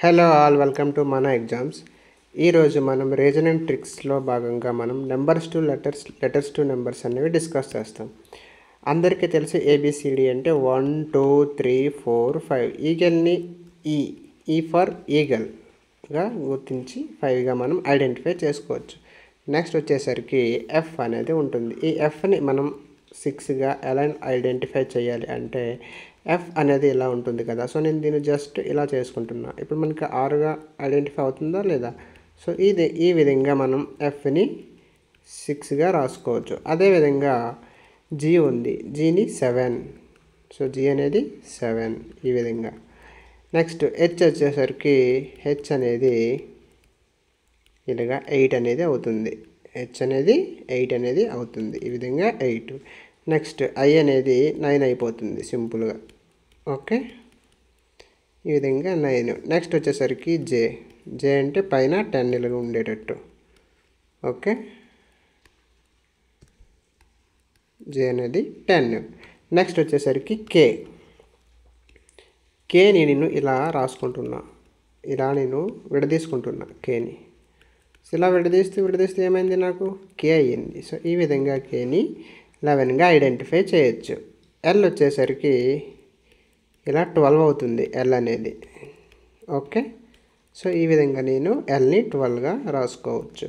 Hello all, welcome to మన exams. ఈరోజు మనం రీజనింగ్ ట్రిక్స్లో భాగంగా మనం numbers to letters to numbers అనేవి డిస్కస్ చేస్తాం. అందరికీ తెలిసి ఏబిసిడి అంటే 1 2 3 4 5. ఈగల్ని ఈ ఫర్ ఈగల్గా గుర్తించి 5గా మనం ఐడెంటిఫై చేసుకోవచ్చు. నెక్స్ట్ వచ్చేసరికి ఎఫ్ అనేది ఉంటుంది. ఈ ఎఫ్ని మనం 6గా ఎలా ఐడెంటిఫై చేయాలి అంటే ఎఫ్ అనేది ఇలా ఉంటుంది కదా. సో నేను దీన్ని జస్ట్ ఇలా చేసుకుంటున్నా. ఇప్పుడు మనకి 6గా ఐడెంటిఫై అవుతుందా లేదా? సో ఈ విధంగా మనం ఎఫ్ని 6గా రాసుకోవచ్చు. అదేవిధంగా జీ ఉంది, జీని 7. సో జీ అనేది 7 ఈ విధంగా. నెక్స్ట్ హెచ్ వచ్చేసరికి హెచ్ అనేది ఇలాగా 8 అనేది అవుతుంది. హెచ్ అనేది 8 అనేది అవుతుంది, ఈ విధంగా 8. నెక్స్ట్ ఐ అనేది 9 అయిపోతుంది సింపుల్గా. ఓకే, ఈ విధంగా 9. నెక్స్ట్ వచ్చేసరికి జే అంటే పైన 10 ఇలాగా ఉండేటట్టు. ఓకే, జే అనేది 10. నెక్స్ట్ వచ్చేసరికి కేని నేను ఇలా రాసుకుంటున్నా, ఇలా నేను విడదీసుకుంటున్నా కేని. ఇలా విడదీస్తే ఏమైంది, నాకు కే అయ్యింది. సో ఈ విధంగా కేని 11గా ఐడెంటిఫై చేయొచ్చు. ఎల్ వచ్చేసరికి ఇలా 12 అవుతుంది ఎల్ అనేది. ఓకే, సో ఈ విధంగా నేను ఎల్ని 12గా రాసుకోవచ్చు.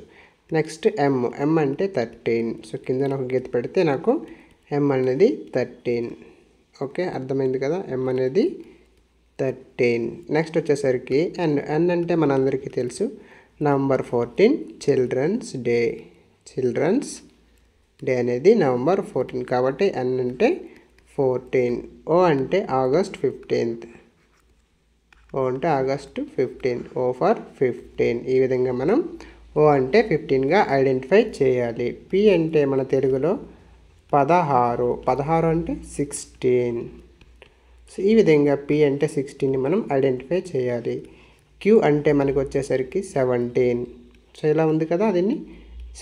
నెక్స్ట్ ఎం అంటే 13. సో కింద నాకు గీత పెడితే నాకు ఎం అనేది 13. ఓకే, అర్థమైంది కదా, ఎం అనేది 13. నెక్స్ట్ వచ్చేసరికి ఎన్ అంటే మనందరికీ తెలుసు, నవంబర్ 14 చిల్డ్రన్స్ డే అనేది నవంబర్ 14 కాబట్టి ఎన్ అంటే 14. ఓ అంటే ఆగస్ట్ 15. Oh for 15. ఈ విధంగా మనం ఓ అంటే 15గా ఐడెంటిఫై చేయాలి. పి అంటే మన తెలుగులో 16 అంటే 16. సో ఈ విధంగా పి అంటే 16ని మనం ఐడెంటిఫై చేయాలి. క్యూ అంటే మనకు వచ్చేసరికి 17. సో ఇలా ఉంది కదా, దీన్ని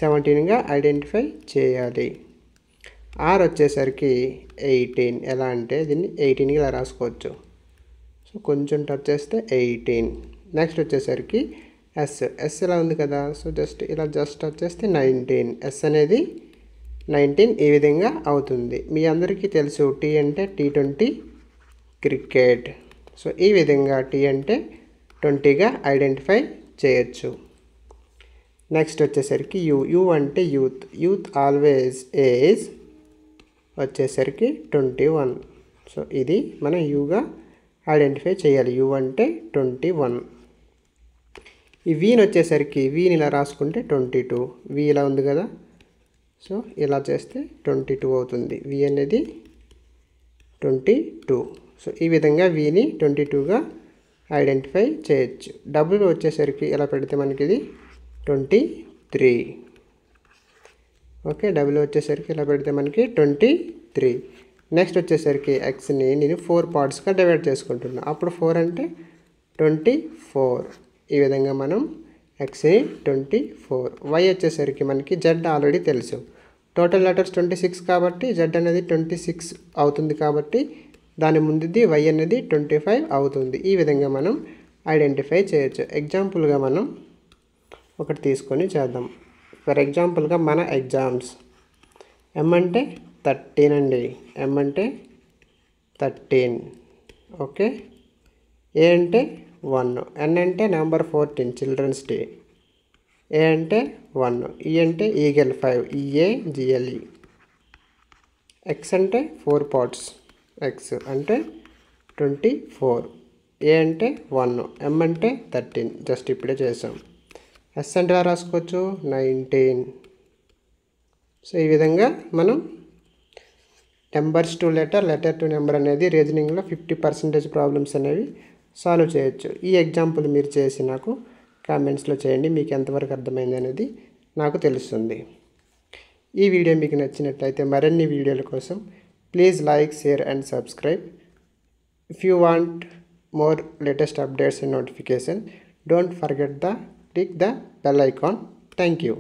17గా ఐడెంటిఫై చేయాలి. ఆర్ వచ్చేసరికి 18. ఎలా అంటే దీన్ని 18గా ఇలా రాసుకోవచ్చు. సో కొంచెం టచ్ చేస్తే 18. నెక్స్ట్ వచ్చేసరికి ఎస్ ఇలా ఉంది కదా. సో జస్ట్ టచ్ చేస్తే 19. ఎస్ అనేది 19 ఈ విధంగా అవుతుంది. మీ అందరికీ తెలుసు టీ అంటే T20 క్రికెట్. సో ఈ విధంగా టీ అంటే 20గా ఐడెంటిఫై చేయొచ్చు. నెక్స్ట్ వచ్చేసరికి యూ అంటే యూత్ ఆల్వేస్ ఏజ్ వచ్చేసరికి 21. సో ఇది మనం యూగా ఐడెంటిఫై చేయాలి. యూ అంటే 21. ఈ వీని వచ్చేసరికి వీని ఇలా రాసుకుంటే 22. వి ఇలా ఉంది కదా, సో ఇలా చేస్తే 22 అవుతుంది. వి అనేది 22. సో ఈ విధంగా వీని 22గా ఐడెంటిఫై చేయొచ్చు. డబ్ల్యూ వచ్చేసరికి ఇలా పెడితే మనకి ఇది 23. ఓకే, డబ్ల్యూ వచ్చేసరికి ఇలా పెడితే మనకి 23. నెక్స్ట్ వచ్చేసరికి ఎక్స్ని నేను 4 పార్ట్స్గా డివైడ్ చేసుకుంటున్నా. అప్పుడు 4 అంటే 24. ఈ విధంగా మనం ఎక్స్ని 24. వై వచ్చేసరికి మనకి జెడ్ ఆల్రెడీ తెలుసు. టోటల్ లెటర్స్ 26 కాబట్టి జెడ్ అనేది 26 అవుతుంది కాబట్టి దాని ముందుది వై అనేది 25 అవుతుంది. ఈ విధంగా మనం ఐడెంటిఫై చేయొచ్చు. ఎగ్జాంపుల్గా మనం ఒకటి తీసుకొని చేద్దాం. ఫర్ ఎగ్జాంపుల్గా మన ఎగ్జామ్స్ ఎం అంటే 13 అండి. ఎం అంటే 13. ఓకే, ఏ అంటే 1. ఎన్ అంటే నవంబర్ 14 చిల్డ్రన్స్ డే. ఏ అంటే 1. ఈ అంటే ఈగల్ 5. EAGLE. ఎక్స్ అంటే 4 పార్ట్స్. ఎక్స్ అంటే 24. ఏ అంటే 1. ఎం అంటే 13. జస్ట్ ఇప్పుడే చేసాం. ఎస్ అంటే ఎలా రాసుకోవచ్చు, 19. సో ఈ విధంగా మనం numbers to letter to number అనేది రీజనింగ్లో 50% ప్రాబ్లమ్స్ అనేవి సాల్వ్ చేయొచ్చు. ఈ ఎగ్జాంపుల్ మీరు చేసి నాకు కామెంట్స్లో చేయండి. మీకు ఎంతవరకు అర్థమైంది అనేది నాకు తెలుస్తుంది. ఈ వీడియో మీకు నచ్చినట్లయితే మరిన్ని వీడియోల కోసం please like, share and subscribe. If you want more latest updates and notification, don't forget to click the bell icon. Thank you.